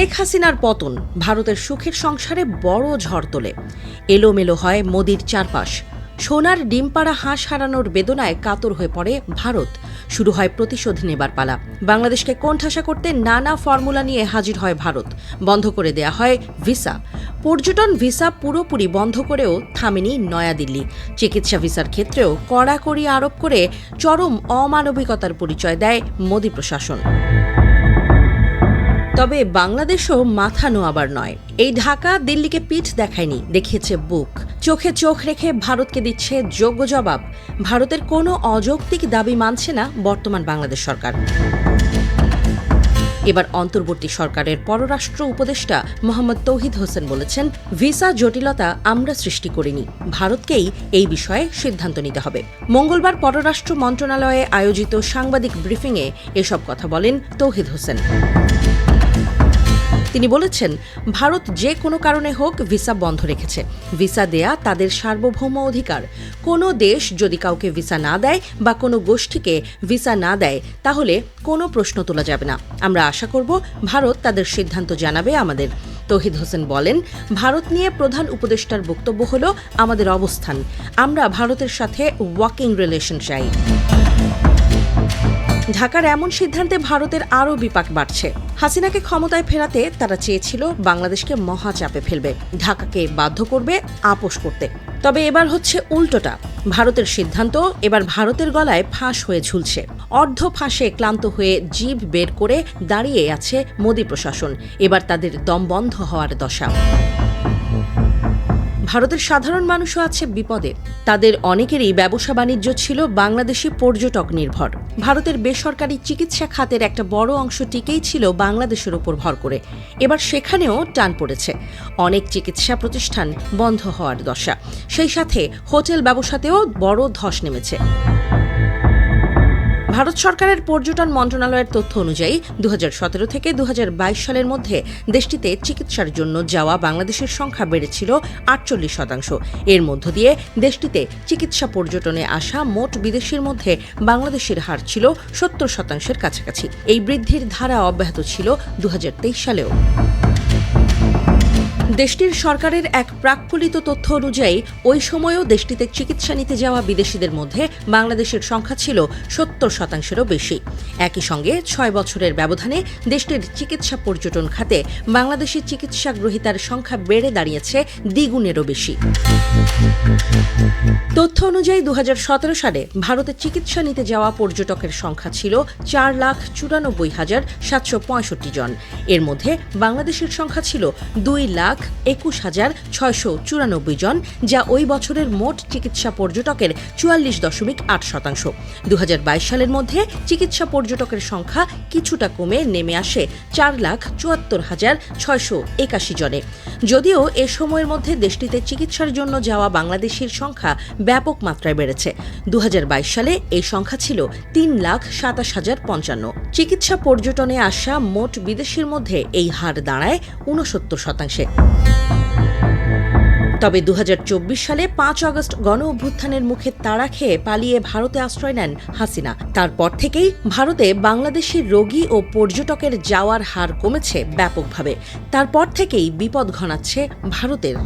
শেখ হাসিনার পতন ভারতের সুখের সংসারে বড় ঝড় তোলে। এলোমেলো হয় মোদির চারপাশ। সোনার ডিমপাড়া হাঁস হারানোর বেদনায় কাতর হয়ে পড়ে ভারত। শুরু হয় প্রতিশোধ নেবার পালা। বাংলাদেশকে কোণঠাসা করতে নানা ফর্মুলা নিয়ে হাজির হয় ভারত। বন্ধ করে দেয়া হয় ভিসা। পর্যটন ভিসা পুরোপুরি বন্ধ করেও থামেনি নয়াদিল্লি। চিকিৎসা ভিসার ক্ষেত্রেও কড়াকড়ি আরোপ করে চরম অমানবিকতার পরিচয় দেয় মোদি প্রশাসন। তবে বাংলাদেশও মাথা নোয়াবার নয়। এই ঢাকা দিল্লিকে পিঠ দেখায়নি, দেখিয়েছে বুক। চোখে চোখ রেখে ভারতকে দিচ্ছে যোগ্য জবাব। ভারতের কোনো অযৌক্তিক দাবি মানছে না বর্তমান বাংলাদেশ সরকার। এবার অন্তর্বর্তী সরকারের পররাষ্ট্র উপদেষ্টা মোহাম্মদ তৌহিদ হোসেন বলেছেন, ভিসা জটিলতা আমরা সৃষ্টি করিনি, ভারতকেই এই বিষয়ে সিদ্ধান্ত নিতে হবে। মঙ্গলবার পররাষ্ট্র মন্ত্রণালয়ে আয়োজিত সাংবাদিক ব্রিফিংয়ে এসব কথা বলেন তৌহিদ হোসেন। তিনি বলেছেন, ভারত যে কোনো কারণে হোক ভিসা বন্ধ রেখেছে। ভিসা দেয়া তাদের সার্বভৌম অধিকার। কোনো দেশ যদি কাউকে ভিসা না দেয় বা কোনো গোষ্ঠীকে ভিসা না দেয়, তাহলে কোনো প্রশ্ন তোলা যাবে না। আমরা আশা করব ভারত তাদের সিদ্ধান্ত জানাবে আমাদের। তৌহিদ হোসেন বলেন, ভারত নিয়ে প্রধান উপদেষ্টার বক্তব্য হল আমাদের অবস্থান। আমরা ভারতের সাথে ওয়ার্কিং রিলেশন চাই। ঢাকার এমন সিদ্ধান্তে ভারতের আরও বিপাক বাড়ছে। হাসিনাকে ক্ষমতায় ফেরাতে তারা চেয়েছিল বাংলাদেশকে মহাচাপে ফেলবে, ঢাকাকে বাধ্য করবে আপোস করতে। তবে এবার হচ্ছে উল্টোটা। ভারতের সিদ্ধান্ত এবার ভারতের গলায় ফাঁস হয়ে ঝুলছে। অর্ধ ফাঁসে ক্লান্ত হয়ে জিভ বের করে দাঁড়িয়ে আছে মোদি প্রশাসন। এবার তাদের দম বন্ধ হওয়ার দশা। ভারতের সাধারণ মানুষও আছে বিপদে। তাদের অনেকেরই ব্যবসা বাণিজ্য ছিল বাংলাদেশি পর্যটক নির্ভর। ভারতের বেসরকারি চিকিৎসা খাতের একটা বড় অংশ টিকেই ছিল বাংলাদেশের ওপর ভর করে। এবার সেখানেও টান পড়েছে। অনেক চিকিৎসা প্রতিষ্ঠান বন্ধ হওয়ার দশা। সেই সাথে হোটেল ব্যবসাতেও বড় ধস নেমেছে। ভারত সরকারের পর্যটন মন্ত্রণালয়ের তথ্য অনুযায়ী 2017 থেকে 2022 সালের মধ্যে দেশটিতে চিকিৎসার জন্য যাওয়া বাংলাদেশের সংখ্যা বেড়েছিল 48%। এর মধ্য দিয়ে দেশটিতে চিকিৎসা পর্যটনে আসা মোট বিদেশির মধ্যে বাংলাদেশের হার ছিল 70%-এর কাছাকাছি। এই বৃদ্ধির ধারা অব্যাহত ছিল 2023 সালেও। দেশটির সরকারের এক প্রাক্কলিত তথ্য অনুযায়ী ওই সময়ও দেশটিতে চিকিৎসা নিতে যাওয়া বিদেশিদের মধ্যে বাংলাদেশের সংখ্যা ছিল 70%-এরও বেশি। একই সঙ্গে 6 বছরের ব্যবধানে দেশটির চিকিৎসা পর্যটন খাতে বাংলাদেশি চিকিৎসা গ্রহীতার সংখ্যা বেড়ে দাঁড়িয়েছে দ্বিগুণেরও বেশি। তথ্য অনুযায়ী 2017 সালে ভারতে চিকিৎসা নিতে যাওয়া পর্যটকের সংখ্যা ছিল 4,94,765 জন। এর মধ্যে বাংলাদেশের সংখ্যা ছিল 2,21,694 জন, যা ওই বছরের মোট চিকিৎসা পর্যটকের 44.8%। 2022 সালের মধ্যে চিকিৎসা পর্যটকের সংখ্যা কিছুটা কমে নেমে আসে 4,74,681 জনে। যদিও এ সময়ের মধ্যে দেশটিতে চিকিৎসার জন্য যাওয়া বাংলাদেশির সংখ্যা ব্যাপক মাত্রায় বেড়েছে। 2022 সালে এই সংখ্যা ছিল 3,27,055। চিকিৎসা পর্যটনে আসা মোট বিদেশির মধ্যে এই হার দাঁড়ায় 69%। তবে 2024 সালে 5 আগস্ট গণ অভ্যুত্থানের মুখে তাড়া খেয়ে পালিয়ে ভারতে আশ্রয় নেন হাসিনা। তারপর থেকেই ভারতে বাংলাদেশি রোগী ও পর্যটকের যাওয়ার হার কমেছে ব্যাপকভাবে। তারপর থেকেই বিপদ ঘনাচ্ছে ভারতের।